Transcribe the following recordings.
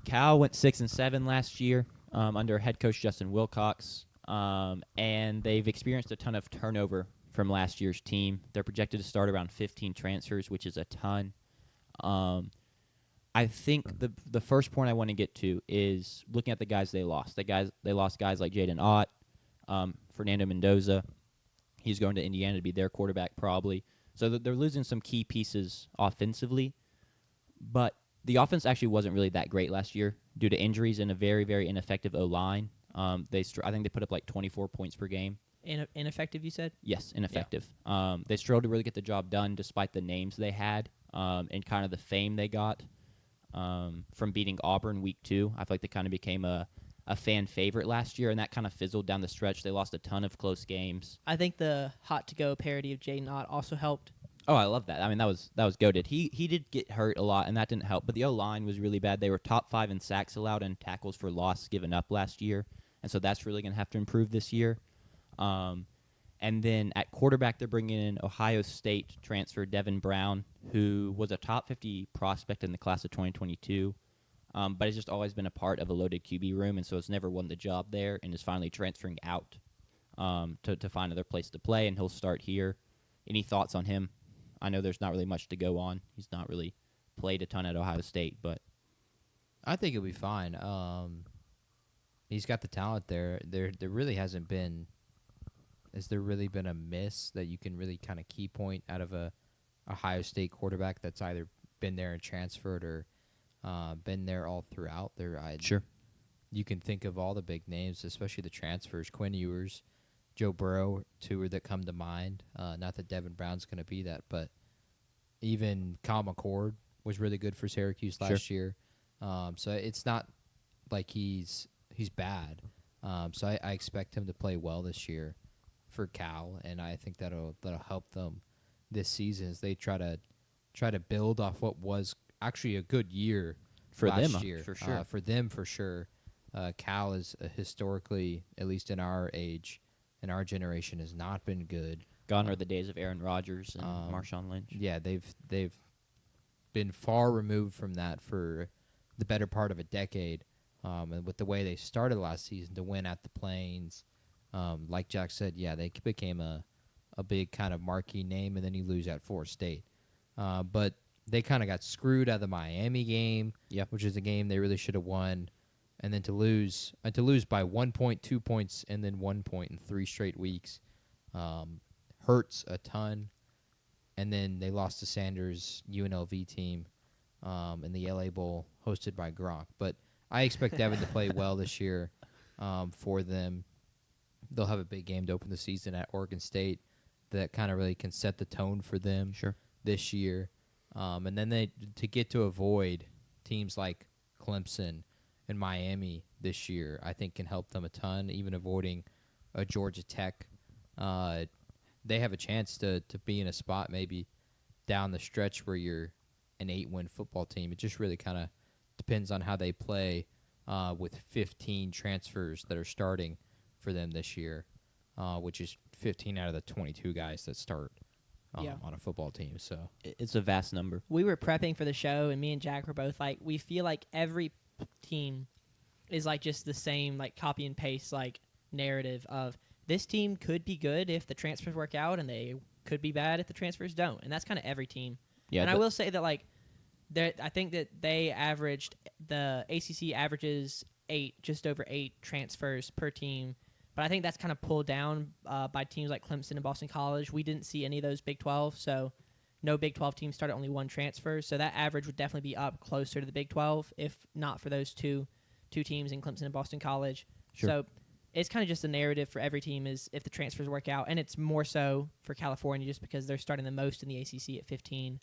Cal went 6-7 last year under head coach Justin Wilcox, and they've experienced a ton of turnover from last year's team. They're projected to start around 15 transfers, which is a ton. I think the first point I want to get to is looking at the guys they lost. They lost guys like Jaden Ott, Fernando Mendoza. He's going to Indiana to be their quarterback probably. So they're losing some key pieces offensively, but the offense actually wasn't really that great last year due to injuries and a very, very ineffective O-line. I think they put up like 24 points per game. Ineffective, you said? Yes, ineffective. Yeah. They struggled to really get the job done despite the names they had and kind of the fame they got from beating Auburn week 2. I feel like they kind of became a fan favorite last year, and that kind of fizzled down the stretch. They lost a ton of close games. I think the hot-to-go parody of Jaden Ott also helped. Oh, I love that. I mean, that was goated. He did get hurt a lot, and that didn't help. But the O-line was really bad. They were top 5 in sacks allowed and tackles for loss given up last year, and so that's really going to have to improve this year. And then at quarterback, they're bringing in Ohio State transfer Devin Brown, who was a top 50 prospect in the class of 2022, but has just always been a part of a loaded QB room, and so has never won the job there and is finally transferring out to find another place to play, and he'll start here. Any thoughts on him? I know there's not really much to go on. He's not really played a ton at Ohio State, but I think he'll be fine. He's got the talent there. There really hasn't been. Has there really been a miss that you can really kind of key point out of a Ohio State quarterback that's either been there and transferred or been there all throughout? Sure. You can think of all the big names, especially the transfers. Quinn Ewers, Joe Burrow, two that come to mind. Not that Devin Brown's going to be that, but even Kyle McCord was really good for Syracuse last year. So it's not like he's bad. So I expect him to play well this year for Cal, and I think that'll help them this season as they try to build off what was actually a good year for last them, year. for sure. For them, for sure. Cal is historically, at least in our age, in our generation, has not been good. Gone are the days of Aaron Rodgers and Marshawn Lynch. Yeah, they've been far removed from that for the better part of a decade. And with the way they started last season to win at the Plains, like Jack said, yeah, they became a big kind of marquee name, and then you lose at Florida State. But they kind of got screwed out of the Miami game, which is a game they really should have won. And then to lose by 1 point, 2 points, and then 1 point in 3 straight weeks hurts a ton. And then they lost to Sanders' UNLV team in the LA Bowl hosted by Gronk. But I expect Devin to play well this year for them. They'll have a big game to open the season at Oregon State that kind of really can set the tone for them this year. And then to get to avoid teams like Clemson and Miami this year, I think can help them a ton, even avoiding a Georgia Tech. They have a chance to be in a spot maybe down the stretch where you're an 8-win football team. It just really kind of depends on how they play with 15 transfers that are starting for them this year, which is 15 out of the 22 guys that start on a football team. So it's a vast number. We were prepping for the show, and me and Jack were both like, we feel like every team is like just the same, like copy and paste like narrative of this team could be good if the transfers work out, and they could be bad if the transfers don't. And that's kind of every team. Yeah, and I will say that like I think that the ACC averages just over 8 transfers per team. But I think that's kind of pulled down by teams like Clemson and Boston College. We didn't see any of those Big 12, so no Big 12 teams started only 1 transfer. So that average would definitely be up closer to the Big 12 if not for those two teams in Clemson and Boston College. Sure. So it's kind of just a narrative for every team is if the transfers work out, and it's more so for California just because they're starting the most in the ACC at 15.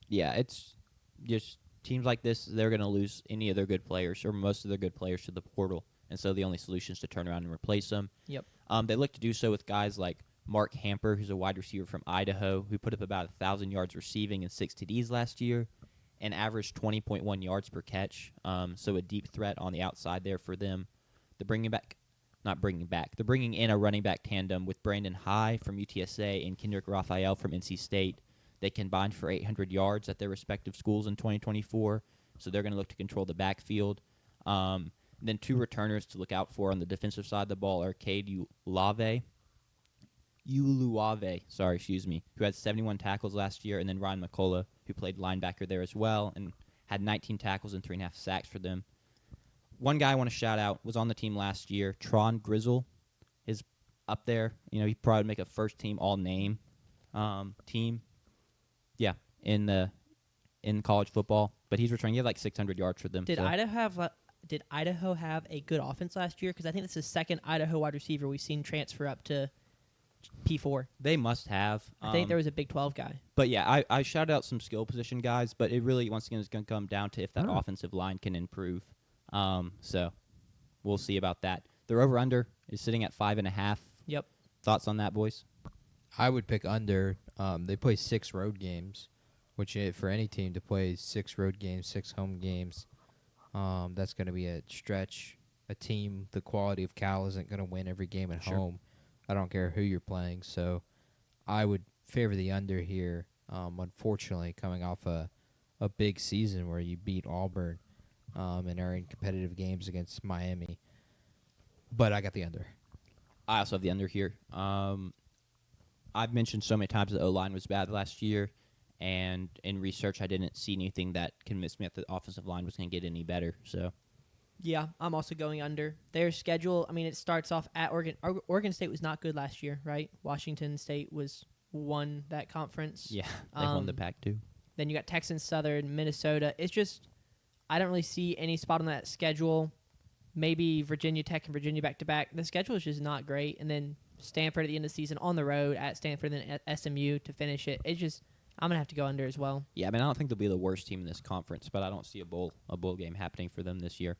Yeah, it's just teams like this, they're going to lose any of their good players or most of their good players to the portal. And so the only solution is to turn around and replace them. Yep. They look to do so with guys like Mark Hamper, who's a wide receiver from Idaho, who put up about 1,000 yards receiving and 6 TDs last year and averaged 20.1 yards per catch. So a deep threat on the outside there for them. They're bringing in a running back tandem with Brandon High from UTSA and Kendrick Raphael from NC State. They combined for 800 yards at their respective schools in 2024. so they're going to look to control the backfield. Then 2 returners to look out for on the defensive side of the ball are Cade Uluave, who had 71 tackles last year, and then Ryan McCullough, who played linebacker there as well and had 19 tackles and 3.5 sacks for them. One guy I want to shout out was on the team last year. Tron Grizzle is up there. You know, he probably would make a first-team all-name team. Yeah, in college football, but he's returning. He had like 600 yards for them. Did Idaho have a good offense last year? Because I think this is the second Idaho wide receiver we've seen transfer up to P4. They must have. I think there was a Big 12 guy. But yeah, I shouted out some skill position guys, but it really, once again, is going to come down to if that offensive line can improve. So we'll see about that. Their over-under is sitting at 5.5. Yep. Thoughts on that, boys? I would pick under. They play 6 road games, which for any team to play 6 road games, 6 home games, that's going to be a stretch. A team the quality of Cal isn't going to win every game at home. I don't care who you're playing. So I would favor the under here, unfortunately, coming off a big season where you beat Auburn and are in competitive games against Miami. But I got the under. I also have the under here. I've mentioned so many times the O-line was bad last year, and in research I didn't see anything that convinced me that the offensive line was going to get any better. So, yeah, I'm also going under. Their schedule, I mean, it starts off at Oregon. Oregon State was not good last year, right? Washington State won that conference. Yeah, they won the Pac-2. Then you got Texas Southern, Minnesota. It's just, I don't really see any spot on that schedule. Maybe Virginia Tech and Virginia back-to-back. The schedule is just not great. And then Stanford at the end of the season on the road at Stanford and then at SMU to finish it. It's just, I'm going to have to go under as well. Yeah, I mean, I don't think they'll be the worst team in this conference, but I don't see a bowl game happening for them this year.